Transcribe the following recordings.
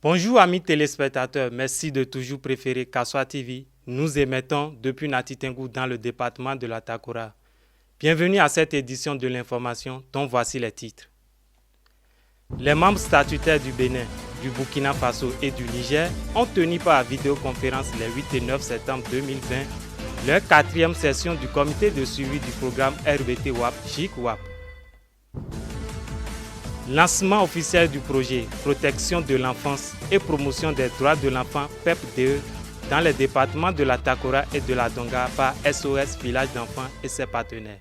Bonjour amis téléspectateurs, merci de toujours préférer Kassoa TV. Nous émettons depuis Nati Tengou dans le département de la Takora. Bienvenue à cette édition de l'information dont voici les titres. Les membres statutaires du Bénin, du Burkina Faso et du Niger ont tenu par vidéoconférence les 8 et 9 septembre 2020 leur 4e session du comité de suivi du programme RBT WAP JIC WAP. Lancement officiel du projet Protection de l'enfance et promotion des droits de l'enfant PEP-DE dans les départements de la Takora et de la Donga par SOS Village d'enfants et ses partenaires.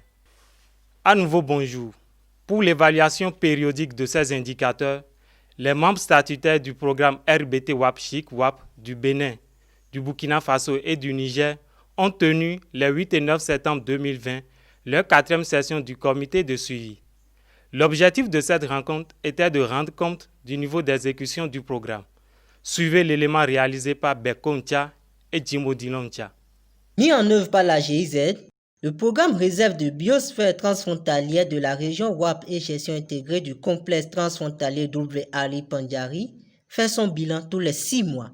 À nouveau bonjour. Pour l'évaluation périodique de ces indicateurs, les membres statutaires du programme RBT WAP JIC WAP du Bénin, du Burkina Faso et du Niger ont tenu les 8 et 9 septembre 2020 leur 4e session du comité de suivi. L'objectif de cette rencontre était de rendre compte du niveau d'exécution du programme. Suivez l'élément réalisé par Beko Ntia et Jimo Dilontia. Mis en œuvre par la GIZ, le programme réserve de biosphère transfrontalière de la région WAP et gestion intégrée du complexe transfrontalier W.Ali Pandjari fait son bilan tous les 6 mois.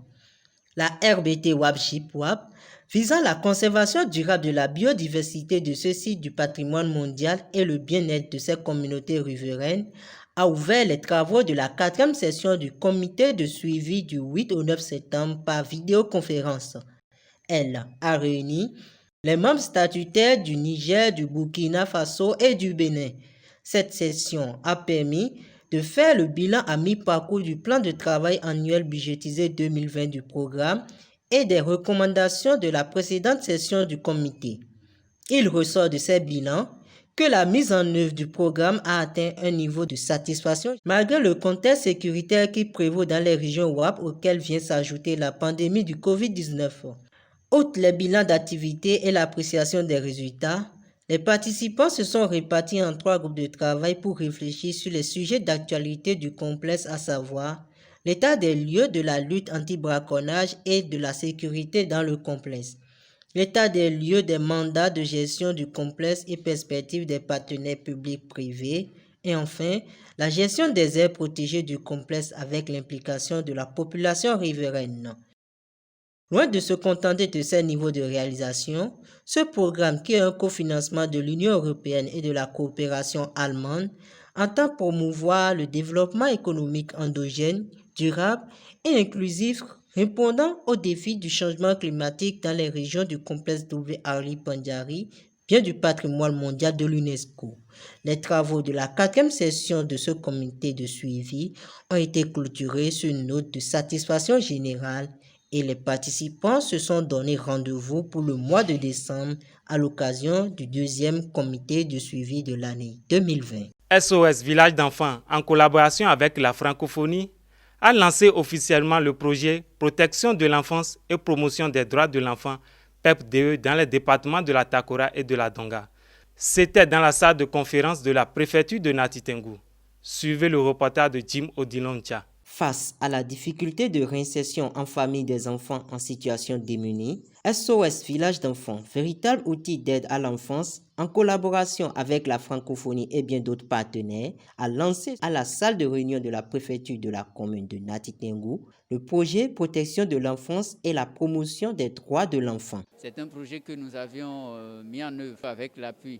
La RBT WAP JIC WAP, visant la conservation durable de la biodiversité de ce site du patrimoine mondial et le bien-être de ces communautés riveraines, a ouvert les travaux de la 4e session du comité de suivi du 8 au 9 septembre par vidéoconférence. Elle a réuni les membres statutaires du Niger, du Burkina Faso et du Bénin. Cette session a permis de faire le bilan à mi-parcours du plan de travail annuel budgétisé 2020 du programme et des recommandations de la précédente session du comité. Il ressort de ces bilans que la mise en œuvre du programme a atteint un niveau de satisfaction malgré le contexte sécuritaire qui prévaut dans les régions WAP auxquelles vient s'ajouter la pandémie du Covid-19. Outre les bilans d'activité et l'appréciation des résultats, les participants se sont répartis en 3 groupes de travail pour réfléchir sur les sujets d'actualité du complexe, à savoir l'état des lieux de la lutte anti-braconnage et de la sécurité dans le complexe, l'état des lieux des mandats de gestion du complexe et perspectives des partenaires publics-privés, et enfin, la gestion des aires protégées du complexe avec l'implication de la population riveraine. Loin de se contenter de ces niveaux de réalisation, ce programme, qui est un cofinancement de l'Union européenne et de la coopération allemande, entend promouvoir le développement économique endogène, durable et inclusif répondant aux défis du changement climatique dans les régions du complexe W.Ali Pandjari, bien du patrimoine mondial de l'UNESCO. Les travaux de la 4e session de ce comité de suivi ont été clôturés sur une note de satisfaction générale et les participants se sont donné rendez-vous pour le mois de décembre à l'occasion du 2e comité de suivi de l'année 2020. SOS Village d'enfants, en collaboration avec la francophonie, a lancé officiellement le projet Protection de l'enfance et promotion des droits de l'enfant PEP-DE dans les départements de la Takora et de la Donga. C'était dans la salle de conférence de la préfecture de Nati Tengou. Suivez le reportage de Jim Odiloncha. Face à la difficulté de réinsertion en famille des enfants en situation démunie, SOS Village d'enfants, véritable outil d'aide à l'enfance, en collaboration avec la francophonie et bien d'autres partenaires, a lancé à la salle de réunion de la préfecture de la commune de Nati Tengou le projet Protection de l'enfance et la promotion des droits de l'enfant. C'est un projet que nous avions mis en œuvre avec l'appui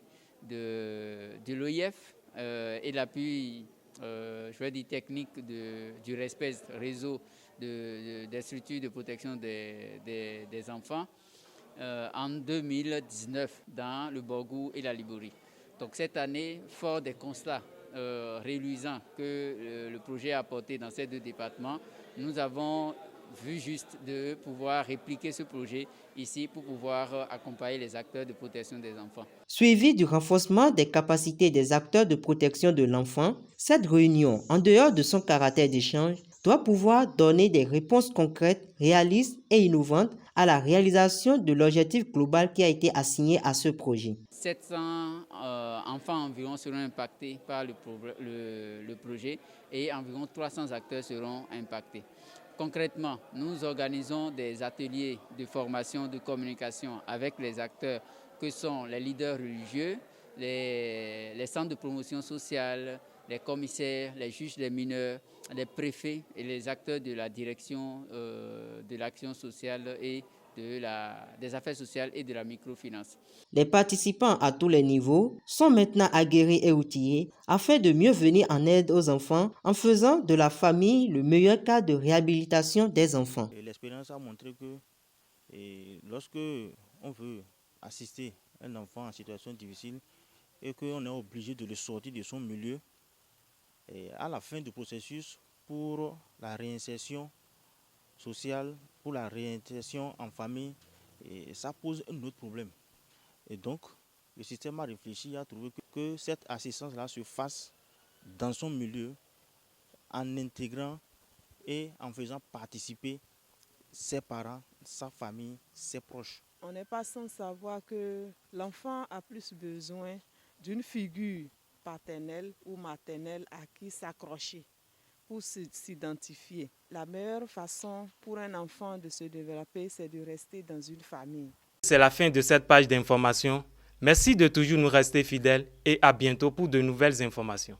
de l'OIF et l'appui technique du respect réseau des structures de protection des enfants en 2019 dans le Borgou et la Libourie. Donc cette année, fort des constats réluisants que le projet a apporté dans ces 2 départements, nous avons vu juste de pouvoir répliquer ce projet ici pour pouvoir accompagner les acteurs de protection des enfants. Suivi du renforcement des capacités des acteurs de protection de l'enfant, cette réunion, en dehors de son caractère d'échange, doit pouvoir donner des réponses concrètes, réalistes et innovantes à la réalisation de l'objectif global qui a été assigné à ce projet. 700 enfants environ seront impactés par le projet et environ 300 acteurs seront impactés. Concrètement, nous organisons des ateliers de formation, de communication avec les acteurs que sont les leaders religieux, les centres de promotion sociale, les commissaires, les juges des mineurs, les préfets et les acteurs de la direction de l'action sociale et des affaires sociales et de la microfinance. Les participants à tous les niveaux sont maintenant aguerris et outillés afin de mieux venir en aide aux enfants en faisant de la famille le meilleur cas de réhabilitation des enfants. L'expérience a montré que lorsque on veut assister un enfant en situation difficile et qu'on est obligé de le sortir de son milieu, et à la fin du processus, pour la réinsertion sociale, pour la réinsertion en famille, et ça pose un autre problème. Et donc, le système a réfléchi et a trouvé que cette assistance-là se fasse dans son milieu, en intégrant et en faisant participer ses parents, sa famille, ses proches. On n'est pas sans savoir que l'enfant a plus besoin d'une figure paternelle ou maternelle à qui s'accrocher pour s'identifier. La meilleure façon pour un enfant de se développer, c'est de rester dans une famille. C'est la fin de cette page d'information. Merci de toujours nous rester fidèles et à bientôt pour de nouvelles informations.